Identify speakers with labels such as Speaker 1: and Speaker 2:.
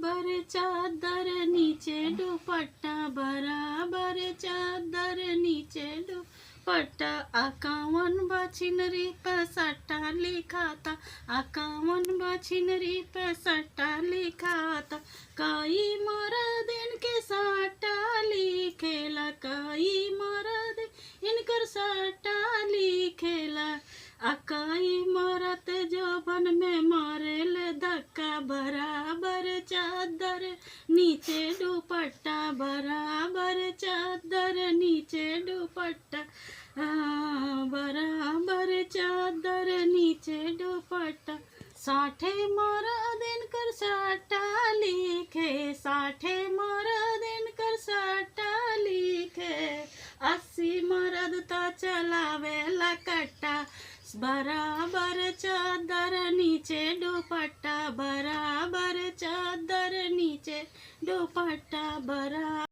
Speaker 1: बराबर चादर नीचे दुपट्टा, बराबर चादर नीचे दुपट्टा। 51 बछिनरी पे सट्टा लिखा था, 51 बछिनरी पे सट्टा लिखा था। कई मर्द इनके सट्टा लिखेला, कई मर्द इनकर सट्टा लिखेला। कई मरद जोबन में मारेल धक्का, बराबर चादर नीचे दुपट्टा, बराबर चादर नीचे दुपट्टा, बराबर चादर नीचे दुपट्टा। 60 मरद इनकर सट्टा लिखे, 60 मरद इनकर सट्टा लिखे। 80 मरद तो चलावेला कट्टा, बराबर चादर नीचे दुपट्टा, बराबर चादर नीचे दुपट्टा, बराबर।